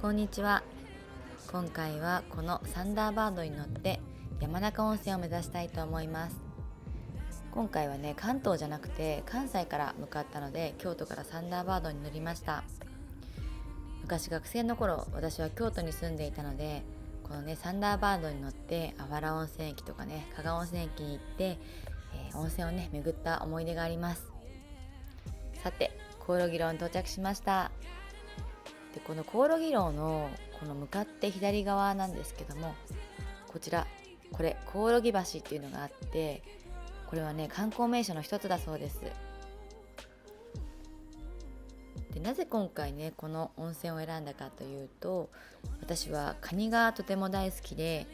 こんにちは。今回はこのサンダーバードに乗って山中温泉を目指したいと思います。今回はね、関東じゃなくて関西から向かったので、京都からサンダーバードに乗りました。昔学生の頃、私は京都に住んでいたので、このねサンダーバードに乗ってあわら温泉駅とかね、加賀温泉駅に行って、温泉をね巡った思い出があります。さて、コオロギ楼に到着しました。で、このコオロギ楼のこの向かって左側なんですけども、こちら、これコオロギ橋っていうのがあって、これはね観光名所の一つだそうです。で、なぜ今回ねこの温泉を選んだかというと、私はカニがとても大好きで、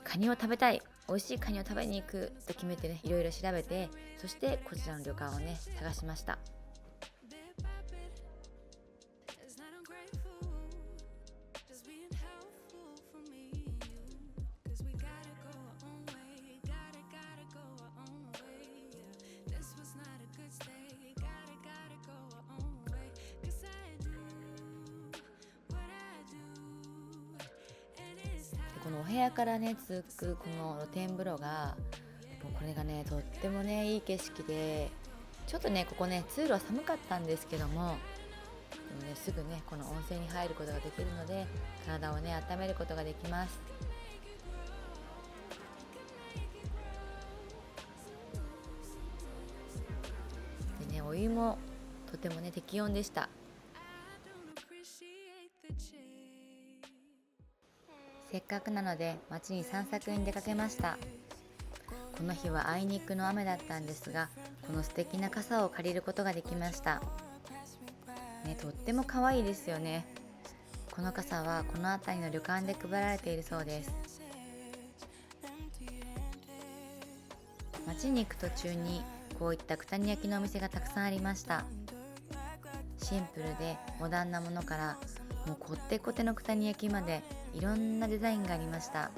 カニを食べたい、美味しいカニを食べに行くと決めてね、いろいろ調べて、そしてこちらの旅館をね探しました。このお部屋からね続くこの露天風呂が、もうこれがねとってもねいい景色で、ちょっとねここね通路は寒かったんですけども、でもねすぐねこの温泉に入ることができるので、体をね温めることができます。でね、お湯もとてもね適温でした。せっかくなので街に散策に出かけました。この日はあいにくの雨だったんですが、この素敵な傘を借りることができました。ね、とっても可愛いですよね。この傘はこの辺りの旅館で配られているそうです。街に行く途中にこういった九谷焼のお店がたくさんありました。シンプルでモダンなものから、もうこってこての九谷焼までいろんなデザインがありました。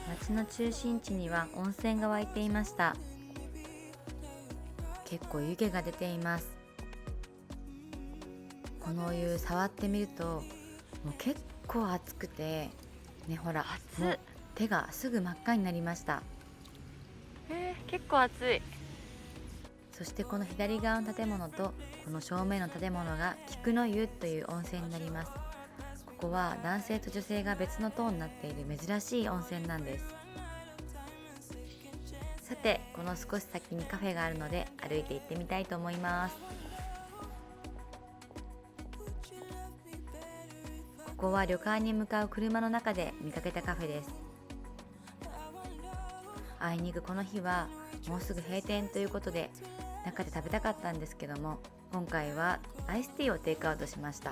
街の中心地には温泉が湧いていました。結構湯気が出ています。このお湯触ってみると、もう結構熱くてね、ほらもう手がすぐ真っ赤になりました。結構暑い。そしてこの左側の建物とこの正面の建物が菊の湯という温泉になります。ここは男性と女性が別の棟になっている珍しい温泉なんです。さて、この少し先にカフェがあるので歩いて行ってみたいと思います。ここは旅館に向かう車の中で見かけたカフェです。あいにくこの日はもうすぐ閉店ということで、中で食べたかったんですけども、今回はアイスティーをテイクアウトしました。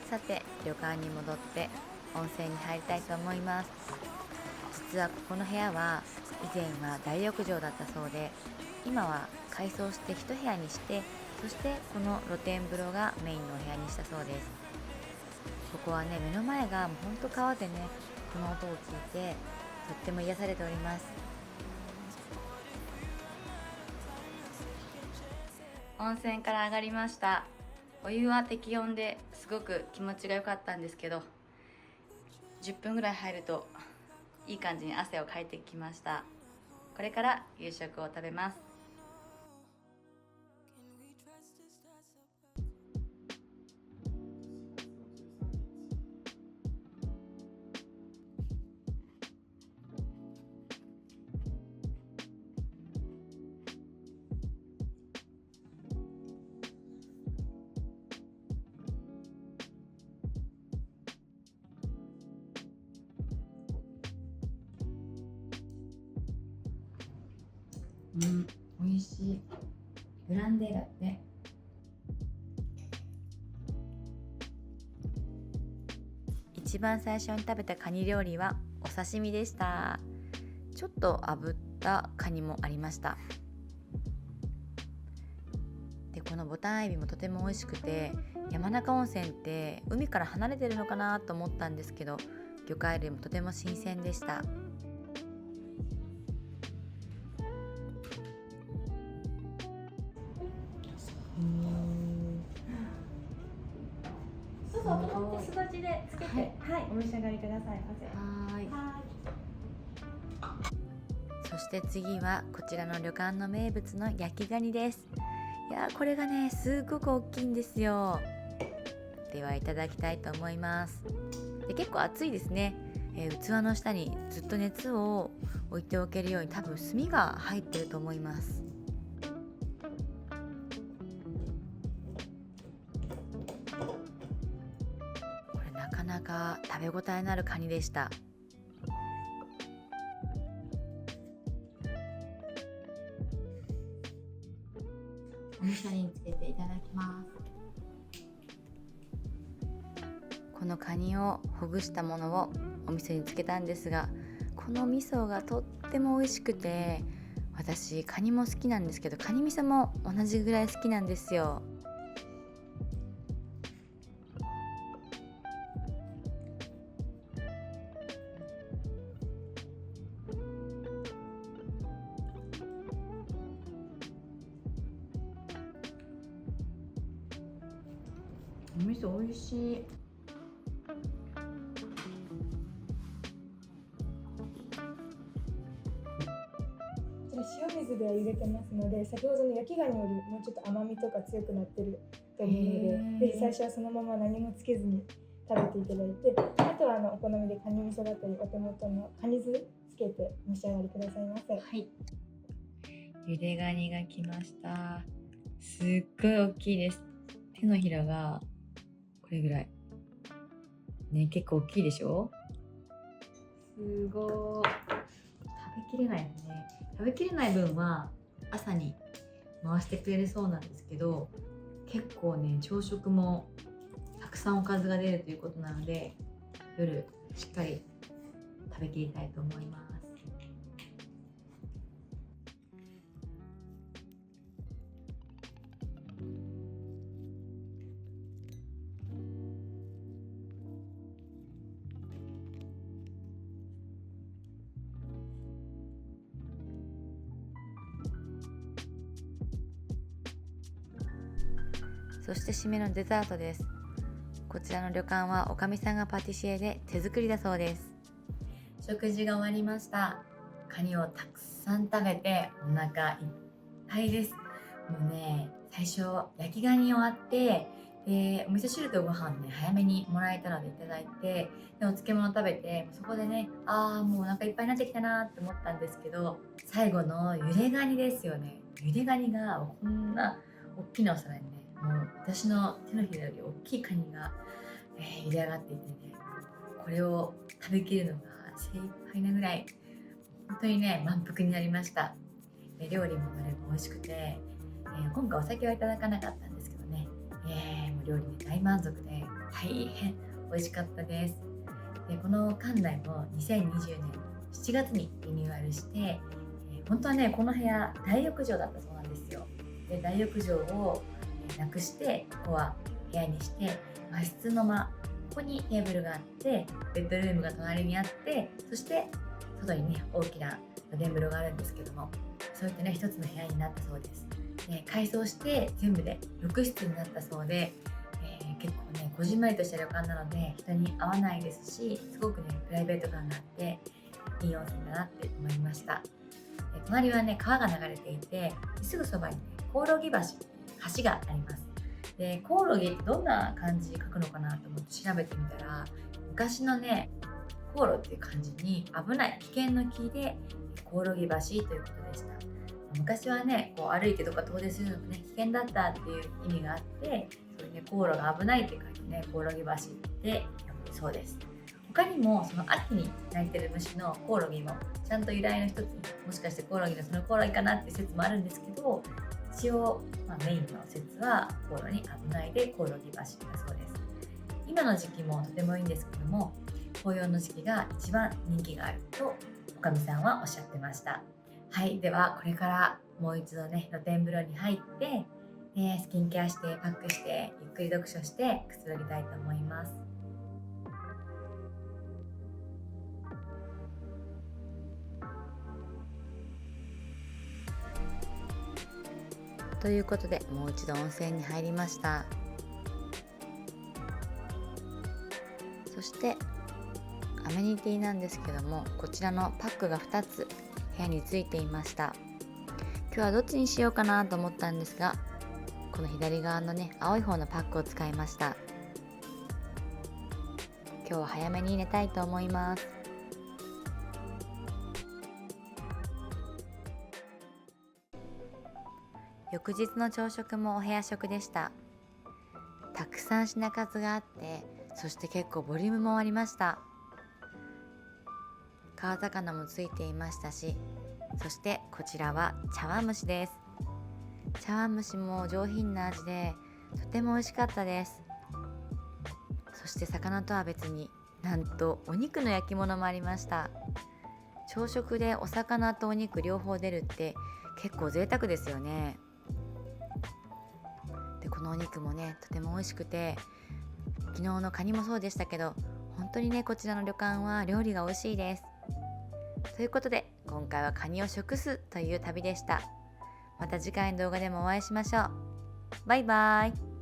さて、旅館に戻って温泉に入りたいと思います。実はここの部屋は以前は大浴場だったそうで、今は改装して一部屋にして、そしてこの露天風呂がメインのお部屋にしたそうです。ここはね、目の前がもうほんと川でね、この音を聞いてとっても癒されております。温泉から上がりました。お湯は適温ですごく気持ちが良かったんですけど、10分ぐらい入るといい感じに汗をかいてきました。これから夕食を食べます。美味しい。ブランデーだって。一番最初に食べたカニ料理はお刺身でした。ちょっと炙ったカニもありました。で、このボタンエビもとても美味しくて、山中温泉って海から離れてるのかなと思ったんですけど、魚介類もとても新鮮でした。どうぞ止まってすだちでつけて、はい、お召し上がりくださいませ。はい。はい。そして次はこちらの旅館の名物の焼きガニです。いやこれがねすごく大きいんですよ。ではいただきたいと思います。で結構熱いですね。器の下にずっと熱を置いておけるように多分炭が入ってると思います。これなかなか食べ応えのあるカニでした。お味噌につけていただきます。このカニをほぐしたものをお味噌につけたんですが、この味噌がとっても美味しくて、私カニも好きなんですけどカニ味噌も同じぐらい好きなんですよ。お味噌美味しい。塩水で茹でてますので、先ほどの焼きガニよりもうちょっと甘みとか強くなってると思うので、ぜひ最初はそのまま何もつけずに食べていただいて、あとはお好みでカニ味噌だったりお手元のカニ酢つけて召し上がりくださいませ。はい。ゆでガニが来ました。すっごい大きいです。手のひらがこれぐらい。ね、結構大きいでしょ？すごい。食べきれないよね。食べきれない分は朝に回してくれるそうなんですけど、結構ね朝食もたくさんおかずが出るということなので、夜しっかり食べきりたいと思います。そして締めのデザートです。こちらの旅館はおかみさんがパティシエで手作りだそうです。食事が終わりました。カニをたくさん食べてお腹いっぱいです。もうね、最初焼きガニ終わってお味噌汁とご飯ね早めにもらえたのでいただいて、でお漬物食べてそこでねもうお腹いっぱいになってきたなって思ったんですけど、最後のゆでガニですよね。ゆでガニがこんな大きなお皿にね、もう私の手のひらより大きいカニが、茹で上がっていてね、これを食べきるのが精一杯なぐらい本当にね満腹になりました。料理もどれも美味しくて、今回お酒はいただかなかったんですけどね、もう料理に大満足で大変美味しかったです。でこの館内も2020年7月にリニューアルして、本当はねこの部屋大浴場だったそうなんですよ。で大浴場をなくしてここは部屋にして和室の間、ここにテーブルがあってベッドルームが隣にあって、そして外にね大きな露天風呂があるんですけども、そういったね一つの部屋になったそうです。改装して全部で6室になったそうで、結構ねこじんまりとした旅館なので人に合わないですし、すごくねプライベート感があっていい温泉だなって思いました。隣はね川が流れていて、すぐそばにねコオロギ橋があります。でコオロギってどんな漢字書くのかなと思って調べてみたら、昔のねコオロっていう漢字に危ない危険の木でコオロギ橋ということでした。昔はねこう歩いてとか遠出するのがね危険だったっていう意味があって、そういうねコオロが危ないって書いてねコオロギ橋って読むそうです。他にもその秋に鳴いてる虫のコオロギもちゃんと由来の一つに、もしかしてコオロギのそのコオロギかなっていう説もあるんですけど、一応、メインの説はコオロギ危ないでコオロギ橋だそうです。今の時期もとてもいいんですけども、紅葉の時期が一番人気があるとおかみさんはおっしゃってました。はい、ではこれからもう一度ね露天風呂に入って、スキンケアしてパックしてゆっくり読書してくつろぎたいと思います。ということでもう一度温泉に入りました。そしてアメニティなんですけども、こちらのパックが2つ部屋についていました。今日はどっちにしようかなと思ったんですが、この左側のね青い方のパックを使いました。今日は早めに寝たいと思います。翌日の朝食もお部屋食でした。たくさん品数があって、そして結構ボリュームもありました。川魚もついていましたし、そしてこちらは茶碗蒸しです。茶碗蒸しも上品な味でとても美味しかったです。そして魚とは別になんとお肉の焼き物もありました。朝食でお魚とお肉両方出るって結構贅沢ですよね。でこのお肉もねとても美味しくて、昨日のカニもそうでしたけど、本当にねこちらの旅館は料理が美味しいです。ということで今回はカニを食すという旅でした。また次回の動画でもお会いしましょう。バイバイ。